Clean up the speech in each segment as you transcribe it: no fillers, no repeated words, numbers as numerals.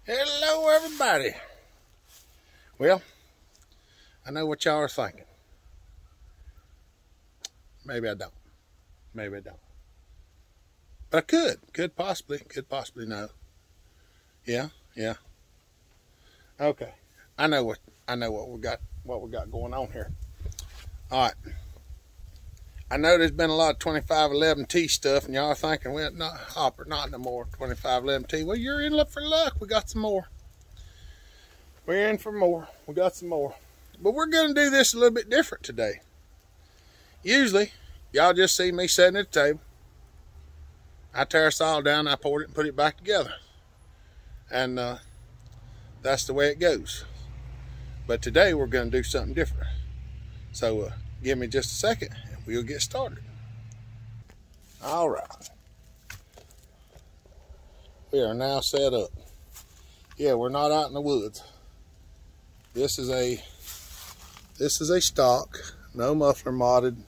Hello everybody. Well, I know what y'all are thinking. Maybe I don't. Maybe I don't. But I could possibly no. Yeah. Okay. I know what we got going on here. All right. I know there's been a lot of 2511T stuff, and y'all are thinking, well, not Hopper, not no more 2511T. Well, you're in for luck. We got some more. We're in for more. We got some more. But we're going to do this a little bit different today. Usually, y'all just see me sitting at the table. I tear a saw down, I poured it and put it back together. And that's the way it goes. But today, we're going to do something different. So, give me just a second. We'll get started. All right. We are now set up. Yeah, we're not out in the woods. This is a stock, no muffler modded,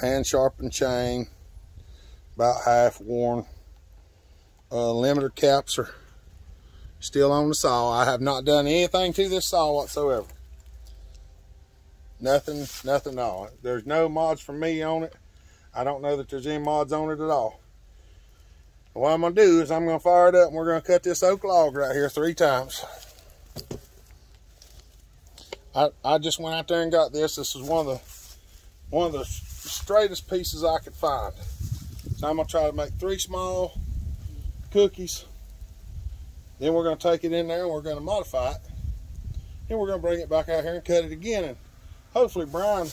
hand sharpened chain, about half worn. Limiter caps are still on the saw. I have not done anything to this saw whatsoever. Nothing at all. There's no mods from me on it. I don't know that there's any mods on it at all. What I'm going to do is I'm going to fire it up and we're going to cut this oak log right here 3 times. I just went out there and got this. This is one of the straightest pieces I could find. So I'm going to try to make 3 small cookies. Then we're going to take it in there and we're going to modify it. Then we're going to bring it back out here and cut it again. And hopefully Brian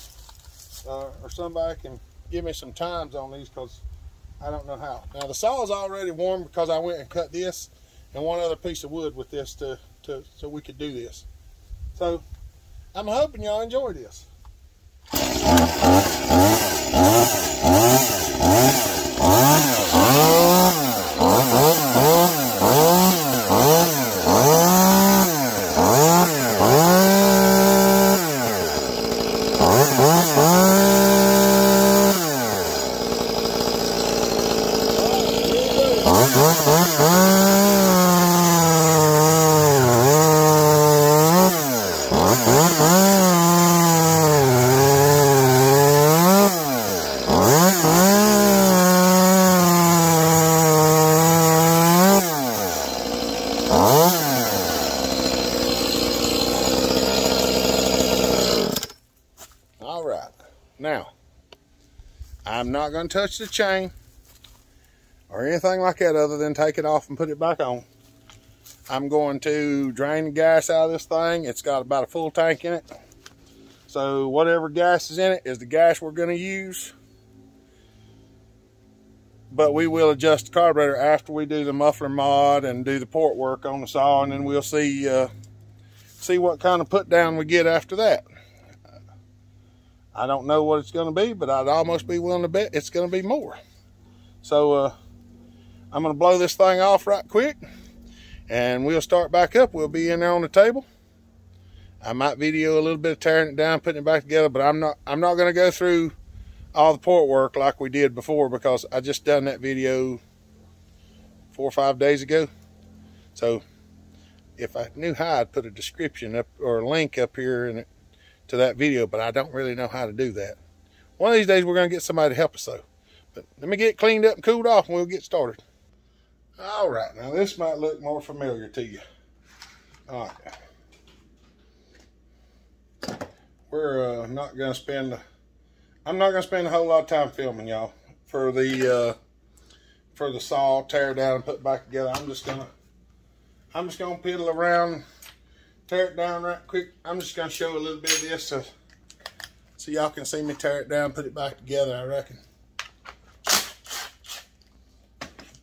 or somebody can give me some times on these, because I don't know how. Now the saw is already warm because I went and cut this and one other piece of wood with this so we could do this. So I'm hoping y'all enjoy this. All right, now I'm not going to touch the chain or anything like that other than take it off and put it back on. I'm going to drain the gas out of this thing. It's got about a full tank in it. So whatever gas is in it is the gas we're going to use. But we will adjust the carburetor after we do the muffler mod and do the port work on the saw, and then we'll see what kind of put down we get after that. I don't know what it's going to be, but I'd almost be willing to bet it's going to be more. So I'm going to blow this thing off right quick, and we'll start back up. We'll be in there on the table. I might video a little bit of tearing it down, putting it back together, but I'm not going to go through all the port work like we did before, because I just done that video 4 or 5 days ago. So if I knew how, I'd put a description up or a link up here to that video, but I don't really know how to do that. One of these days we're going to get somebody to help us though. But let me get cleaned up and cooled off and we'll get started. All right, now this might look more familiar to you. All right. We're not going to spend, I'm not going to spend a whole lot of time filming y'all for the saw, tear it down and put it back together. I'm just going to piddle around, tear it down right quick. I'm just going to show a little bit of this so y'all can see me tear it down, put it back together, I reckon.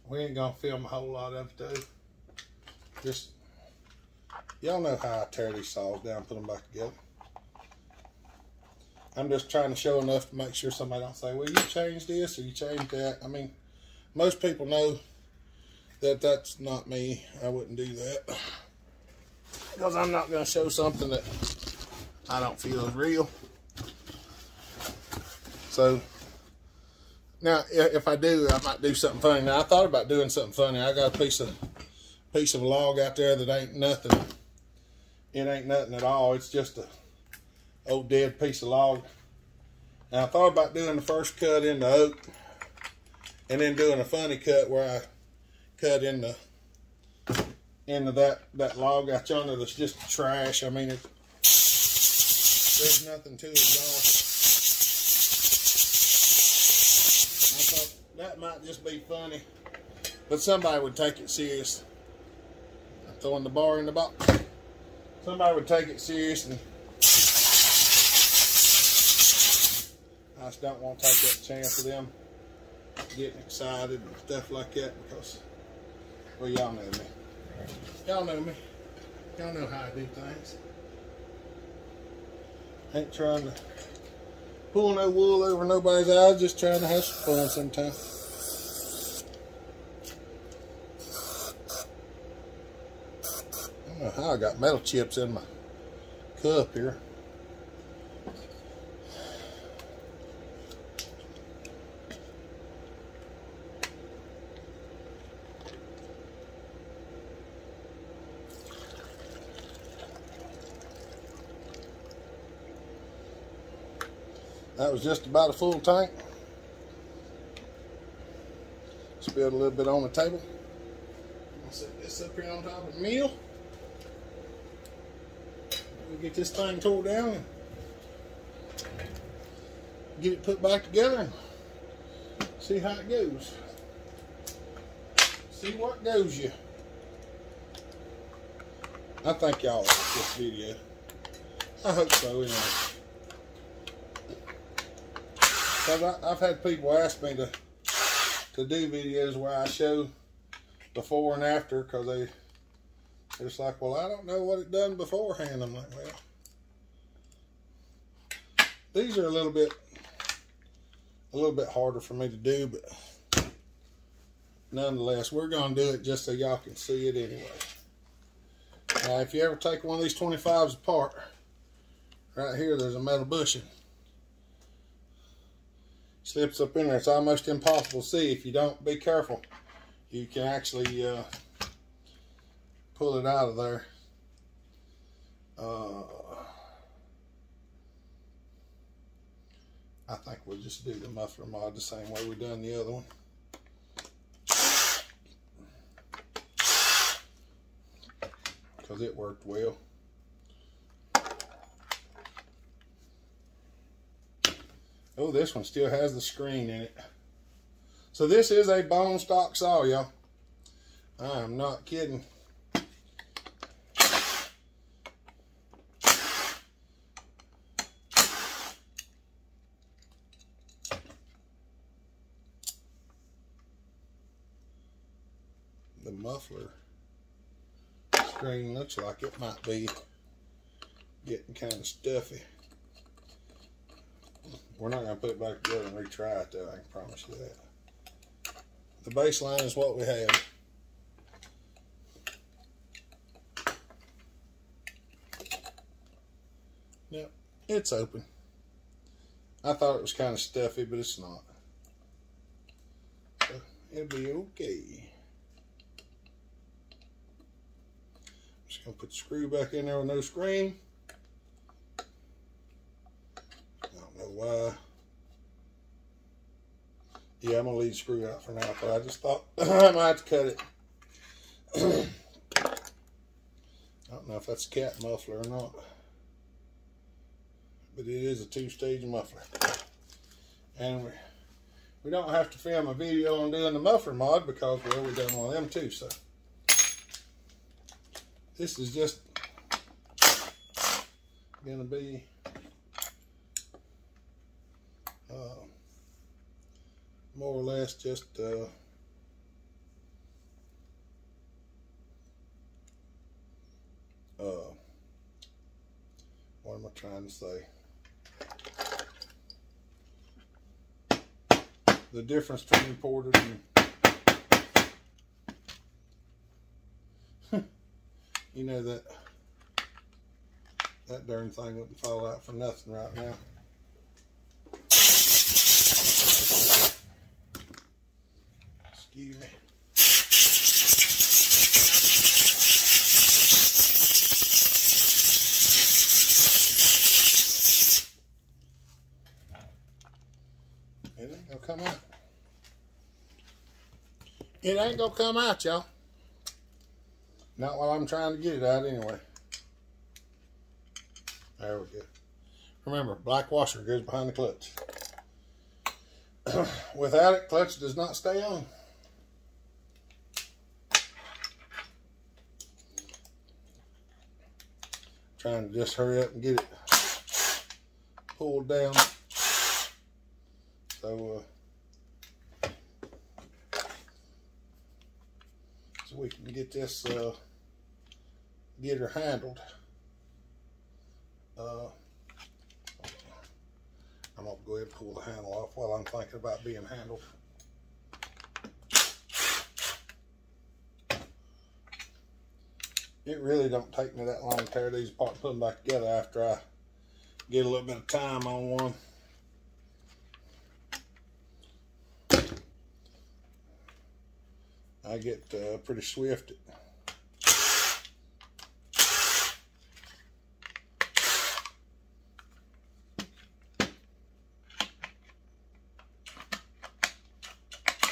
We ain't going to film a whole lot of it though. Just, y'all know how I tear these saws down, put them back together. I'm just trying to show enough to make sure somebody don't say, well, you changed this or you changed that. I mean, most people know that that's not me. I wouldn't do that, because I'm not going to show something that I don't feel is real. So now if I do, I might do something funny. Now I thought about doing something funny. I got a piece of piece of log out there that ain't nothing. It ain't nothing at all. It's just a old dead piece of log. And I thought about doing the first cut in the oak and then doing a funny cut where I cut into that log out yonder that's just trash. I mean, there's nothing to it at all. I thought that might just be funny, but somebody would take it serious. I'm throwing the bar in the box. Somebody would take it serious, and I just don't want to take that chance of them getting excited and stuff like that, because, well, y'all know me. Y'all know me. Y'all know how I do things. Ain't trying to pull no wool over nobody's eyes, just trying to have some fun sometimes. I don't know how I got metal chips in my cup here. That was just about a full tank. Spilled a little bit on the table. I'll set this up here on top of the meal. We'll get this thing tore down and get it put back together and see how it goes. See what goes you. I think y'all like this video. I hope so anyway. I've had people ask me to do videos where I show before and after, because they're just like, well, I don't know what it done beforehand. I'm like, well, these are a little bit harder for me to do, but nonetheless, we're gonna do it just so y'all can see it anyway. Now, if you ever take one of these 25s apart, right here there's a metal bushing. Slips up in there. It's almost impossible to see. If you don't be careful, you can actually pull it out of there. I think we'll just do the muffler mod the same way we done the other one. Because it worked well. Oh, this one still has the screen in it. So this is a bone stock saw, y'all. I am not kidding. The muffler screen looks like it might be getting kind of stuffy. We're not going to put it back together and retry it, though. I can promise you that. The baseline is what we have. Yep, it's open. I thought it was kind of stuffy, but it's not. So it'll be okay. Just going to put the screw back in there with no screen. Why? Yeah, I'm gonna leave the screw out for now, but I just thought I might have to cut it. I don't know if that's a cat muffler or not, but it is a 2-stage muffler. And we don't have to film a video on doing the muffler mod because, well, we've done one of them too. So this is just gonna be more or less just what am I trying to say? The difference between imported and you know that darn thing wouldn't fall out for nothing right now. Excuse me. It ain't gonna come out, y'all. Not while I'm trying to get it out anyway. There we go. Remember, black washer goes behind the clutch. Without it, clutch does not stay on. Trying to just hurry up and get it pulled down. So we can get this getter handled. I'm gonna go ahead and pull the handle off while I'm thinking about being handled. It really don't take me that long to tear these apart and put them back together after I get a little bit of time on one. I get pretty swift.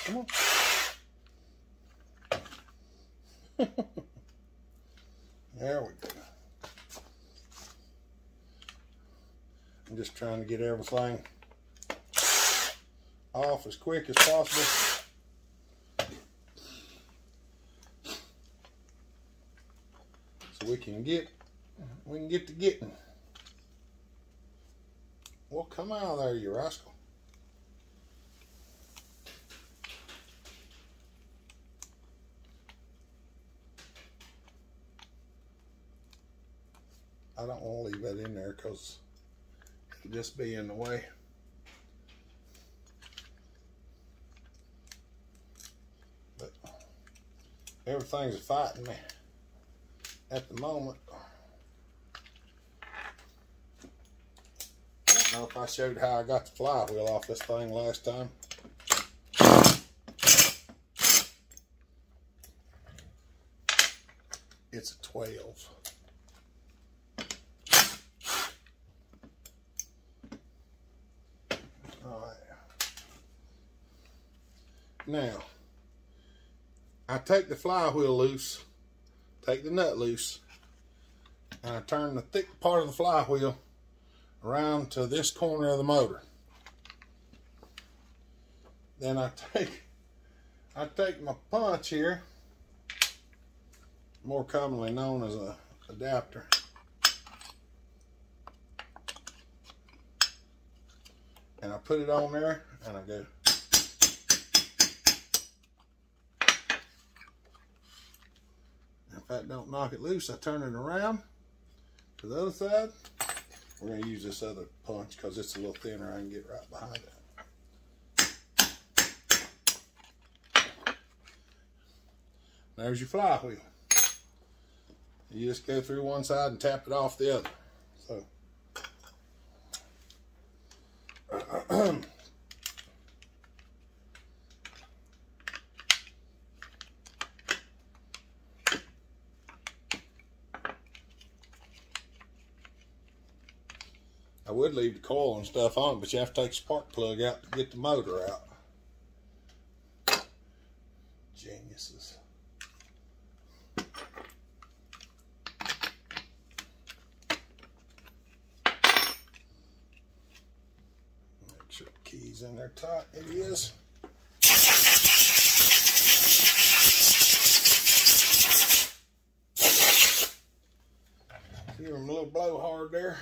Come on. There we go. I'm just trying to get everything off as quick as possible. So we can get to getting. Well, come out of there, you rascal. I don't want to leave that in there because it'll just be in the way. But everything's fighting me at the moment. I don't know if I showed how I got the flywheel off this thing last time. It's a 12. Now, I take the flywheel loose, take the nut loose, and I turn the thick part of the flywheel around to this corner of the motor. Then I take my punch here, more commonly known as an adapter, and I put it on there, and I go. If that don't knock it loose, I turn it around to the other side. We're going to use this other punch because it's a little thinner. I can get right behind it. There's your flywheel. You just go through one side and tap it off the other. So I would leave the coil and stuff on, but you have to take the spark plug out to get the motor out. Geniuses. Make sure the key's in there tight. It is. Give him a little blow hard there.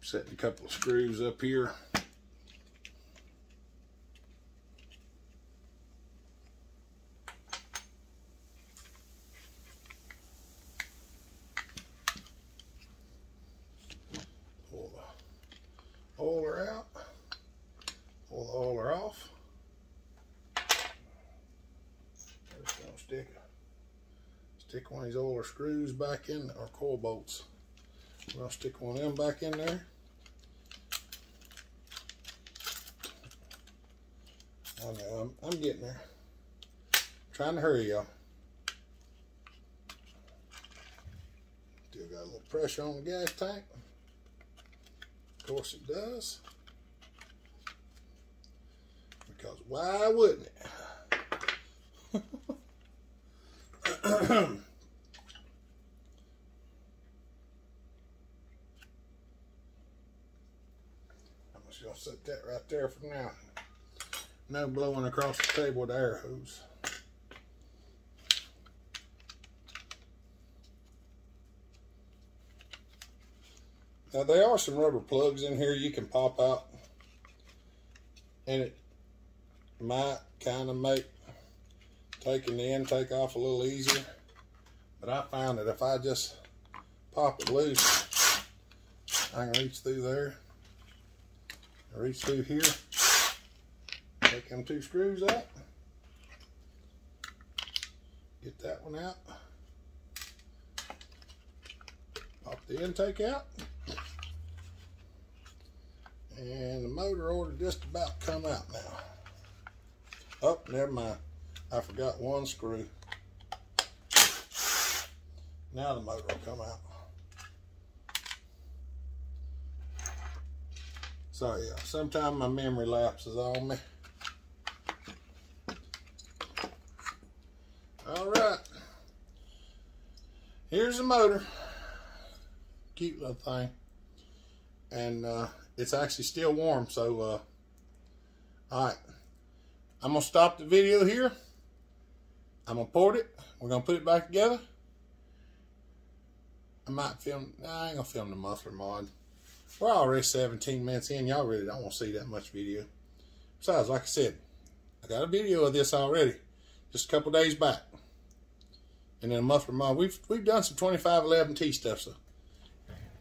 Setting a couple of screws up here. Pull the oiler out. Pull the oiler off. Just gonna stick one of these oiler screws back in, or coil bolts. We're gonna stick one of them back in there. I know, I'm getting there. Trying to hurry, y'all. Still got a little pressure on the gas tank. Of course it does. Because why wouldn't it? I'm just going to set that right there for now. No blowing across the table with the air hose. Now there are some rubber plugs in here you can pop out, and it might kind of make taking the intake off a little easier, but I found that if I just pop it loose, I can reach through there, reach through here, take them 2 screws out, get that one out, pop the intake out, and the motor ought to just about come out now. Oh, never mind. I forgot one screw. Now the motor will come out. Sorry, y'all. Sometimes my memory lapses on me. All right. Here's the motor. Cute little thing. And it's actually still warm, so all right. I'm gonna stop the video here. I'm gonna port it. We're gonna put it back together. I might film. Nah, I ain't gonna film the muffler mod. We're already 17 minutes in. Y'all really don't want to see that much video. Besides, like I said, I got a video of this already, just a couple days back. And then a muffler mod. We've done some 2511T stuff, so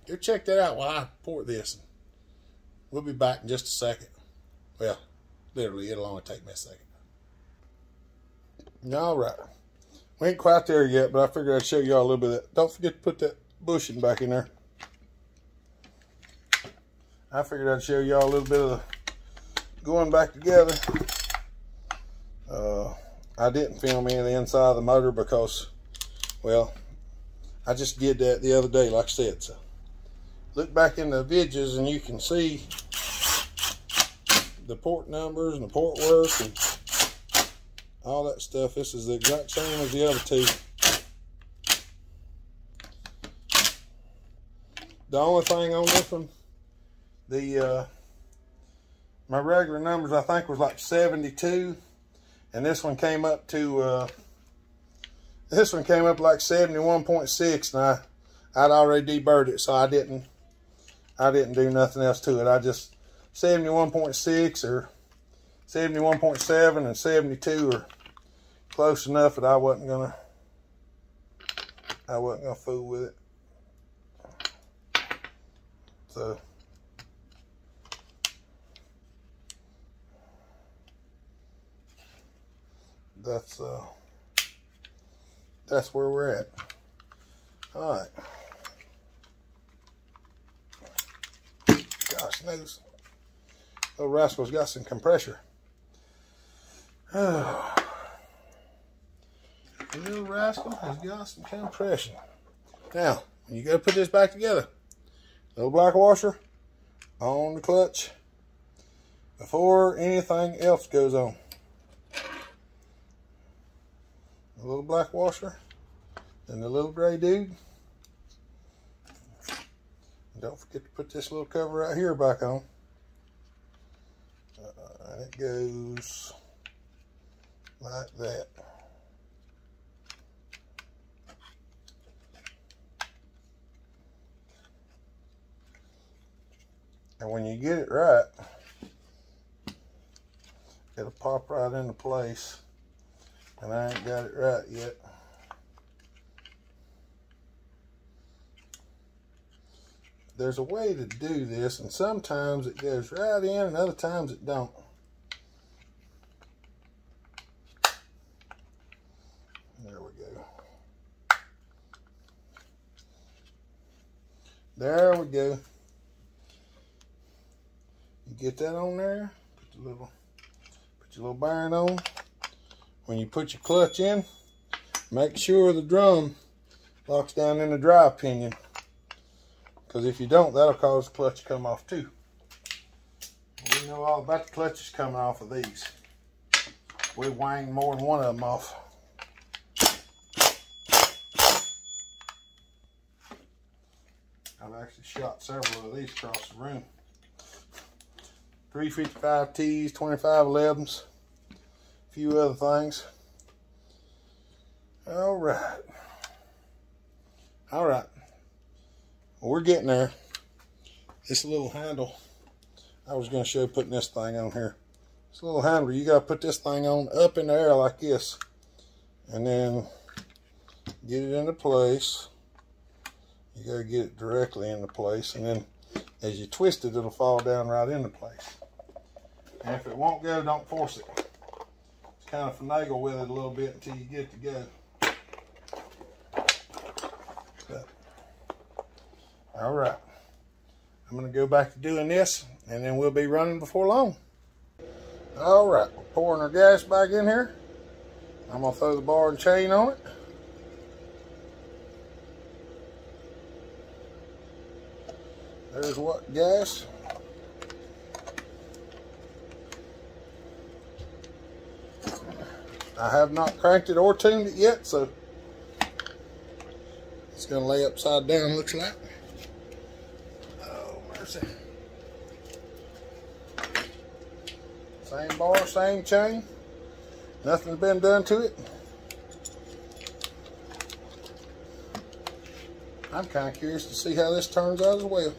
go check that out while I port this. We'll be back in just a second. Well, literally, it'll only take me a second. All right. We ain't quite there yet, but I figured I'd show y'all a little bit of that. Don't forget to put that bushing back in there. I figured I'd show y'all a little bit of the going back together. I didn't film any of the inside of the motor because, well, I just did that the other day, like I said. So look back in the videos and you can see the port numbers and the port work and all that stuff. This is the exact same as the other 2. The only thing on this one, my regular numbers I think was like 72, and this one came up to like 71.6, and I'd already deburred it, so I didn't do nothing else to it. I just 71.6 or 71.7 and 72 are close enough that I wasn't gonna fool with it. So that's where we're at. All right. Gosh knows, little rascal's got some compressor. Little rascal has got some compression. Now, when you go put this back together, little black washer on the clutch before anything else goes on. A little black washer and the little gray dude. And don't forget to put this little cover right here back on. And it goes like that. And when you get it right, it'll pop right into place. And I ain't got it right yet. There's a way to do this, and sometimes it goes right in and other times it don't. There we go. There we go. You get that on there, put your little bearing on. when you put your clutch in, make sure the drum locks down in the drive pinion, because if you don't, that'll cause the clutch to come off too. We know all about the clutches coming off of these. We wanged more than one of them off. I've actually shot several of these across the room. 355Ts, 2511s, a few other things. All right. Well, we're getting there. This little handle, I was going to show you putting this thing on here. This little handle, you got to put this thing on up in the air like this, and then get it into place. You got to get it directly into place, and then as you twist it, it'll fall down right into place. And if it won't go, don't force it. Just kind of finagle with it a little bit until you get it to go. All right, I'm going to go back to doing this, and then we'll be running before long. All right, we're pouring our gas back in here. I'm going to throw the bar and chain on it. There's what gas. I have not cranked it or tuned it yet, so it's going to lay upside down, looks like. Same bar, same chain. Nothing's been done to it. I'm kind of curious to see how this turns out as well.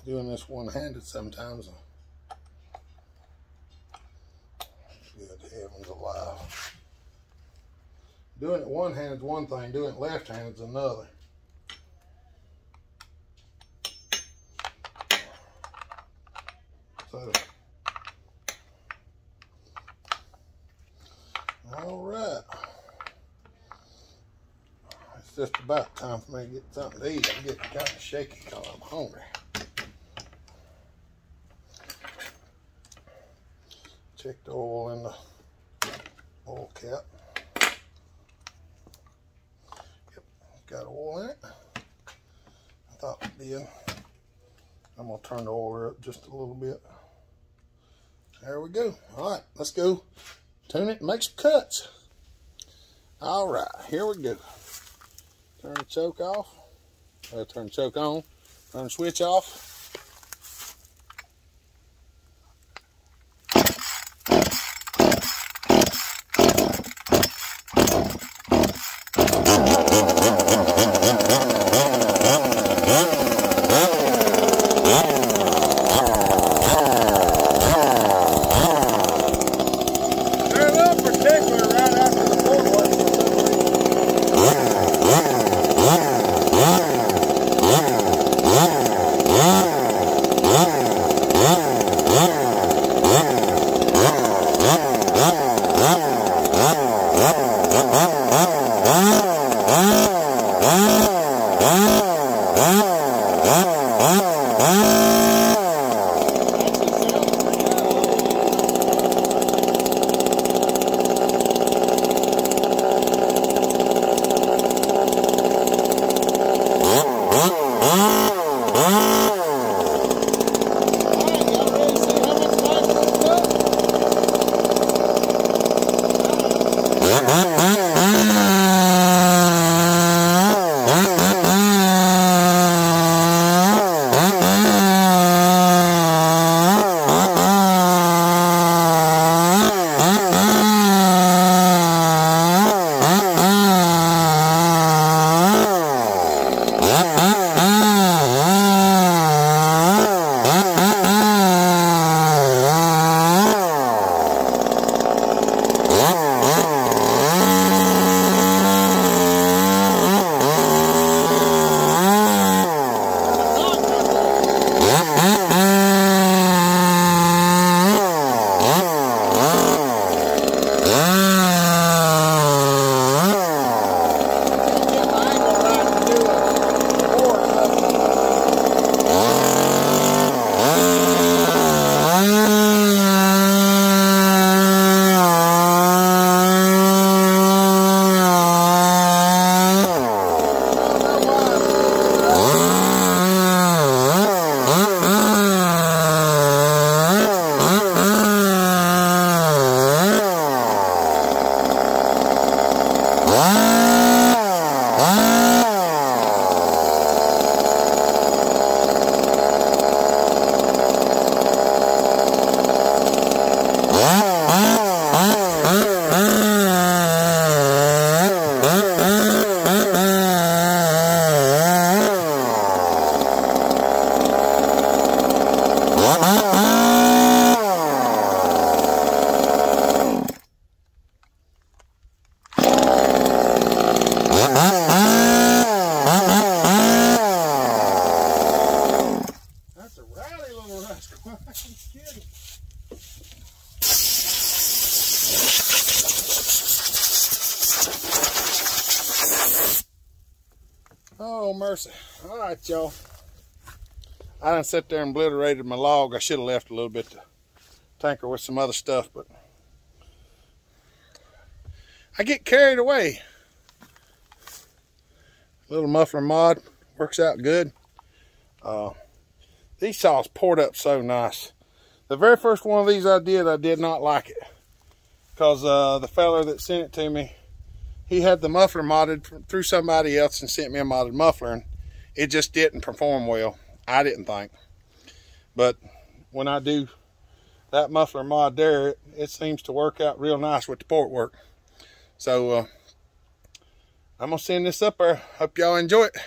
Doing this one-handed sometimes. Good heavens alive. Doing it one-handed is one thing, doing it left-handed is another. So, all right. It's just about time for me to get something to eat. I'm getting kind of shaky because I'm hungry. Check the oil in the oil cap. Yep, got oil in it. I thought it did. I'm going to turn the oil up just a little bit. There we go. All right, let's go tune it and make some cuts. All right, here we go. Turn the choke off. Turn the choke on. Turn the switch off. That's a rowdy little rascal. I ain't kidding. Oh, mercy. All right, y'all. I done sat there and obliterated my log. I should have left a little bit to tinker with some other stuff, but I get carried away. Little muffler mod works out good. These saws poured up so nice. The very first one of these I did not like it, because the fella that sent it to me, he had the muffler modded through somebody else and sent me a modded muffler, and it just didn't perform well. I didn't think. But when I do that muffler mod there, it seems to work out real nice with the port work. So I'm gonna send this up there. Hope y'all enjoy it.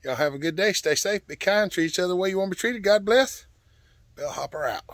Y'all have a good day. Stay safe, be kind, treat each other the way you want to be treated. God bless. Bellhopper out.